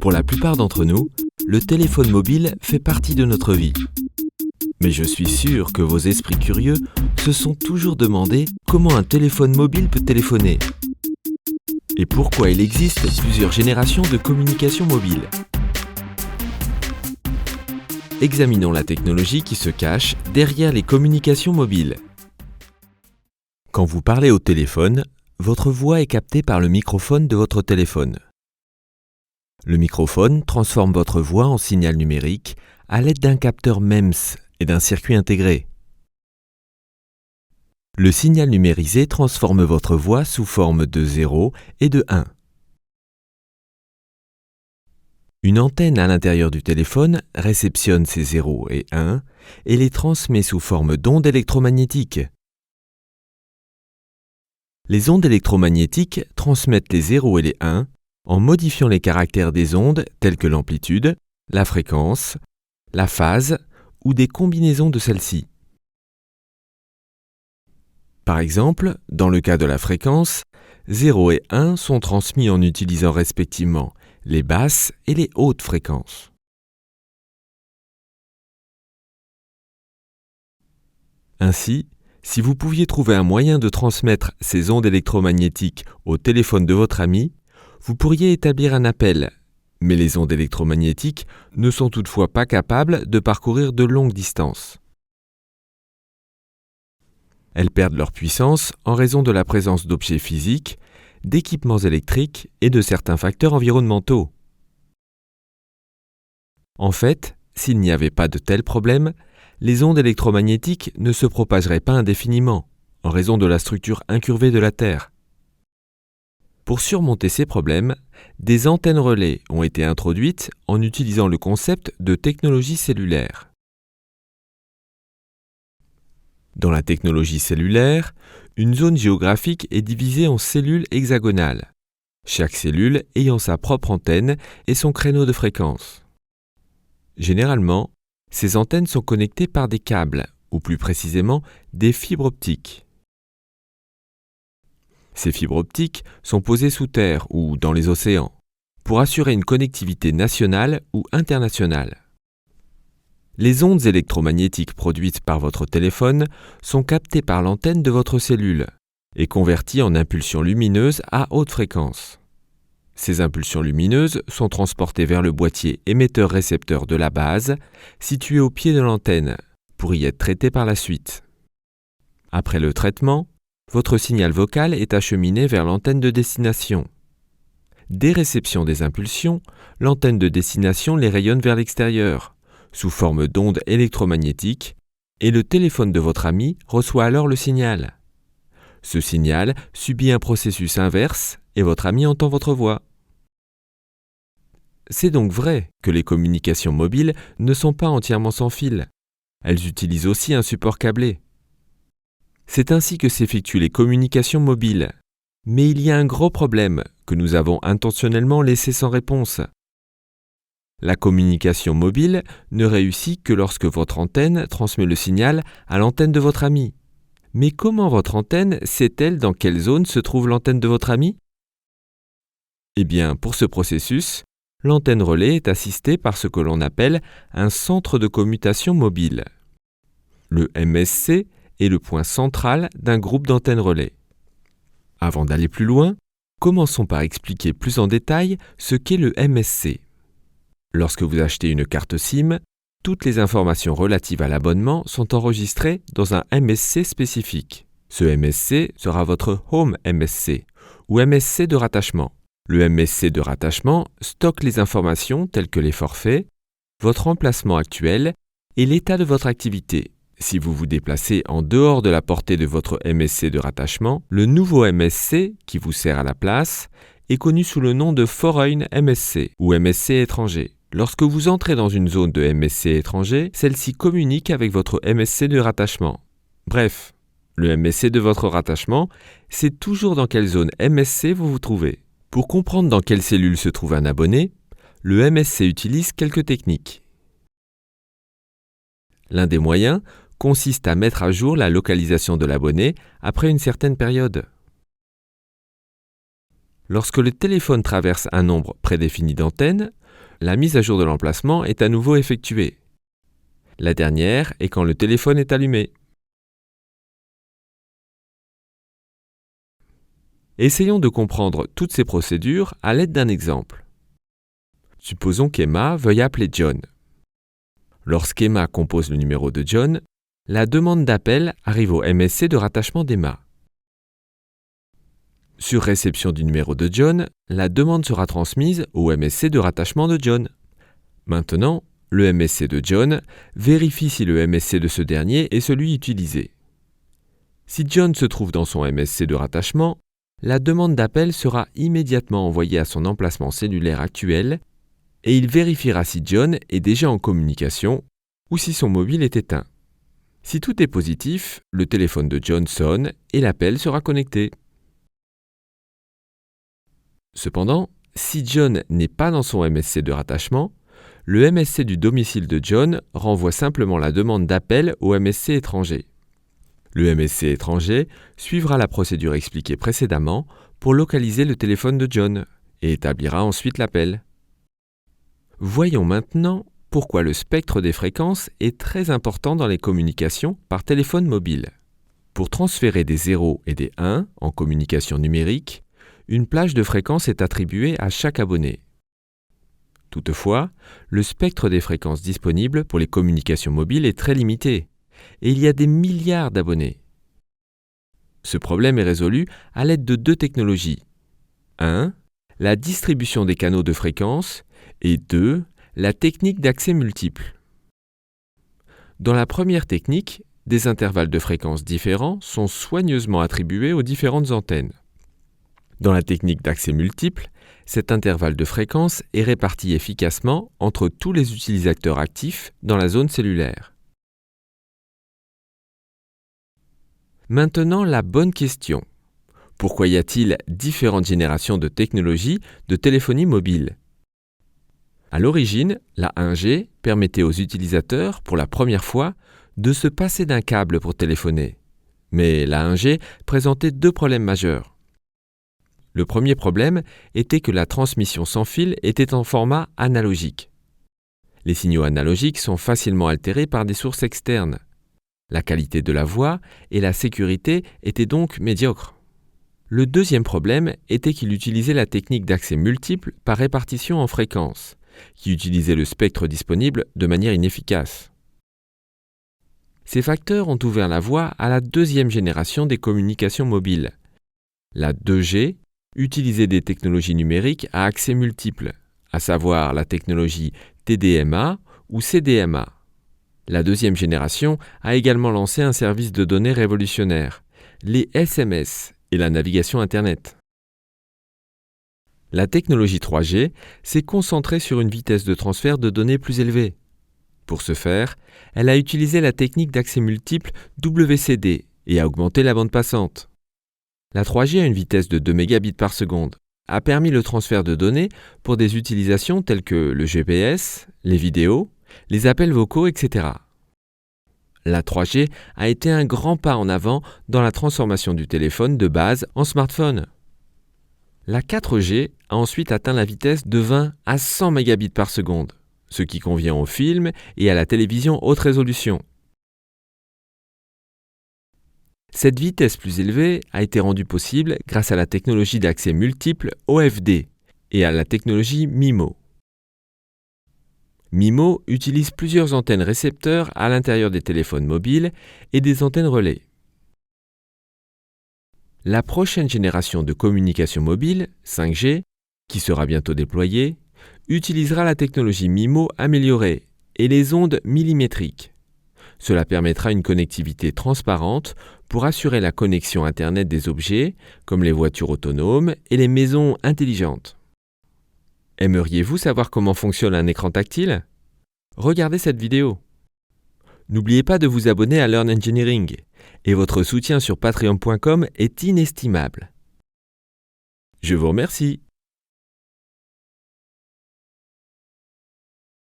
Pour la plupart d'entre nous, le téléphone mobile fait partie de notre vie. Mais je suis sûr que vos esprits curieux se sont toujours demandé comment un téléphone mobile peut téléphoner. Et pourquoi il existe plusieurs générations de communication mobile. Examinons la technologie qui se cache derrière les communications mobiles. Quand vous parlez au téléphone, votre voix est captée par le microphone de votre téléphone. Le microphone transforme votre voix en signal numérique à l'aide d'un capteur MEMS et d'un circuit intégré. Le signal numérisé transforme votre voix sous forme de 0 et de 1. Une antenne à l'intérieur du téléphone réceptionne ces 0 et 1 et les transmet sous forme d'ondes électromagnétiques. Les ondes électromagnétiques transmettent les 0 et les 1 en modifiant les caractères des ondes tels que l'amplitude, la fréquence, la phase ou des combinaisons de celles-ci. Par exemple, dans le cas de la fréquence, 0 et 1 sont transmis en utilisant respectivement les basses et les hautes fréquences. Ainsi, si vous pouviez trouver un moyen de transmettre ces ondes électromagnétiques au téléphone de votre ami, vous pourriez établir un appel, mais les ondes électromagnétiques ne sont toutefois pas capables de parcourir de longues distances. Elles perdent leur puissance en raison de la présence d'objets physiques, d'équipements électriques et de certains facteurs environnementaux. En fait, s'il n'y avait pas de tels problèmes, les ondes électromagnétiques ne se propageraient pas indéfiniment, en raison de la structure incurvée de la Terre. Pour surmonter ces problèmes, des antennes relais ont été introduites en utilisant le concept de technologie cellulaire. Dans la technologie cellulaire, une zone géographique est divisée en cellules hexagonales, chaque cellule ayant sa propre antenne et son créneau de fréquence. Généralement, ces antennes sont connectées par des câbles, ou plus précisément des fibres optiques. Ces fibres optiques sont posées sous terre ou dans les océans, pour assurer une connectivité nationale ou internationale. Les ondes électromagnétiques produites par votre téléphone sont captées par l'antenne de votre cellule et converties en impulsions lumineuses à haute fréquence. Ces impulsions lumineuses sont transportées vers le boîtier émetteur-récepteur de la base, situé au pied de l'antenne, pour y être traitées par la suite. Après le traitement, votre signal vocal est acheminé vers l'antenne de destination. Dès réception des impulsions, l'antenne de destination les rayonne vers l'extérieur, sous forme d'ondes électromagnétiques, et le téléphone de votre ami reçoit alors le signal. Ce signal subit un processus inverse et votre ami entend votre voix. C'est donc vrai que les communications mobiles ne sont pas entièrement sans fil. Elles utilisent aussi un support câblé. C'est ainsi que s'effectuent les communications mobiles. Mais il y a un gros problème que nous avons intentionnellement laissé sans réponse. La communication mobile ne réussit que lorsque votre antenne transmet le signal à l'antenne de votre ami. Mais comment votre antenne sait-elle dans quelle zone se trouve l'antenne de votre ami ? Eh bien, pour ce processus, l'antenne relais est assistée par ce que l'on appelle un centre de commutation mobile. Le MSC est le point central d'un groupe d'antennes relais. Avant d'aller plus loin, commençons par expliquer plus en détail ce qu'est le MSC. Lorsque vous achetez une carte SIM, toutes les informations relatives à l'abonnement sont enregistrées dans un MSC spécifique. Ce MSC sera votre Home MSC ou MSC de rattachement. Le MSC de rattachement stocke les informations telles que les forfaits, votre emplacement actuel et l'état de votre activité. Si vous vous déplacez en dehors de la portée de votre MSC de rattachement, le nouveau MSC, qui vous sert à la place, est connu sous le nom de Foreign MSC ou MSC étranger. Lorsque vous entrez dans une zone de MSC étranger, celle-ci communique avec votre MSC de rattachement. Bref, le MSC de votre rattachement, c'est toujours dans quelle zone MSC vous vous trouvez. Pour comprendre dans quelle cellule se trouve un abonné, le MSC utilise quelques techniques. L'un des moyens consiste à mettre à jour la localisation de l'abonné après une certaine période. Lorsque le téléphone traverse un nombre prédéfini d'antennes, la mise à jour de l'emplacement est à nouveau effectuée. La dernière est quand le téléphone est allumé. Essayons de comprendre toutes ces procédures à l'aide d'un exemple. Supposons qu'Emma veuille appeler John. Lorsqu'Emma compose le numéro de John, la demande d'appel arrive au MSC de rattachement d'Emma. Sur réception du numéro de John, la demande sera transmise au MSC de rattachement de John. Maintenant, le MSC de John vérifie si le MSC de ce dernier est celui utilisé. Si John se trouve dans son MSC de rattachement, la demande d'appel sera immédiatement envoyée à son emplacement cellulaire actuel et il vérifiera si John est déjà en communication ou si son mobile est éteint. Si tout est positif, le téléphone de John sonne et l'appel sera connecté. Cependant, si John n'est pas dans son MSC de rattachement, le MSC du domicile de John renvoie simplement la demande d'appel au MSC étranger. Le MSC étranger suivra la procédure expliquée précédemment pour localiser le téléphone de John et établira ensuite l'appel. Voyons maintenant pourquoi le spectre des fréquences est très important dans les communications par téléphone mobile. Pour transférer des 0 et des 1 en communication numérique, une plage de fréquences est attribuée à chaque abonné. Toutefois, le spectre des fréquences disponibles pour les communications mobiles est très limité, et il y a des milliards d'abonnés. Ce problème est résolu à l'aide de deux technologies. 1. La distribution des canaux de fréquences et 2. La technique d'accès multiple. Dans la première technique, des intervalles de fréquences différents sont soigneusement attribués aux différentes antennes. Dans la technique d'accès multiple, cet intervalle de fréquence est réparti efficacement entre tous les utilisateurs actifs dans la zone cellulaire. Maintenant, la bonne question. Pourquoi y a-t-il différentes générations de technologies de téléphonie mobile ? À l'origine, la 1G permettait aux utilisateurs, pour la première fois, de se passer d'un câble pour téléphoner. Mais la 1G présentait deux problèmes majeurs. Le premier problème était que la transmission sans fil était en format analogique. Les signaux analogiques sont facilement altérés par des sources externes. La qualité de la voix et la sécurité étaient donc médiocres. Le deuxième problème était qu'il utilisait la technique d'accès multiple par répartition en fréquences, qui utilisait le spectre disponible de manière inefficace. Ces facteurs ont ouvert la voie à la deuxième génération des communications mobiles. La 2G utilisait des technologies numériques à accès multiple, à savoir la technologie TDMA ou CDMA. La deuxième génération a également lancé un service de données révolutionnaire, les SMS et la navigation Internet. La technologie 3G s'est concentrée sur une vitesse de transfert de données plus élevée. Pour ce faire, elle a utilisé la technique d'accès multiple WCD et a augmenté la bande passante. La 3G à une vitesse de 2 mégabits par seconde a permis le transfert de données pour des utilisations telles que le GPS, les vidéos, les appels vocaux, etc. La 3G a été un grand pas en avant dans la transformation du téléphone de base en smartphone. La 4G a ensuite atteint la vitesse de 20 à 100 mégabits par seconde, ce qui convient aux films et à la télévision haute résolution. Cette vitesse plus élevée a été rendue possible grâce à la technologie d'accès multiple OFD et à la technologie MIMO. MIMO utilise plusieurs antennes récepteurs à l'intérieur des téléphones mobiles et des antennes relais. La prochaine génération de communication mobile, 5G, qui sera bientôt déployée, utilisera la technologie MIMO améliorée et les ondes millimétriques. Cela permettra une connectivité transparente pour assurer la connexion Internet des objets, comme les voitures autonomes et les maisons intelligentes. Aimeriez-vous savoir comment fonctionne un écran tactile ? Regardez cette vidéo. N'oubliez pas de vous abonner à Learn Engineering et votre soutien sur patreon.com est inestimable. Je vous remercie.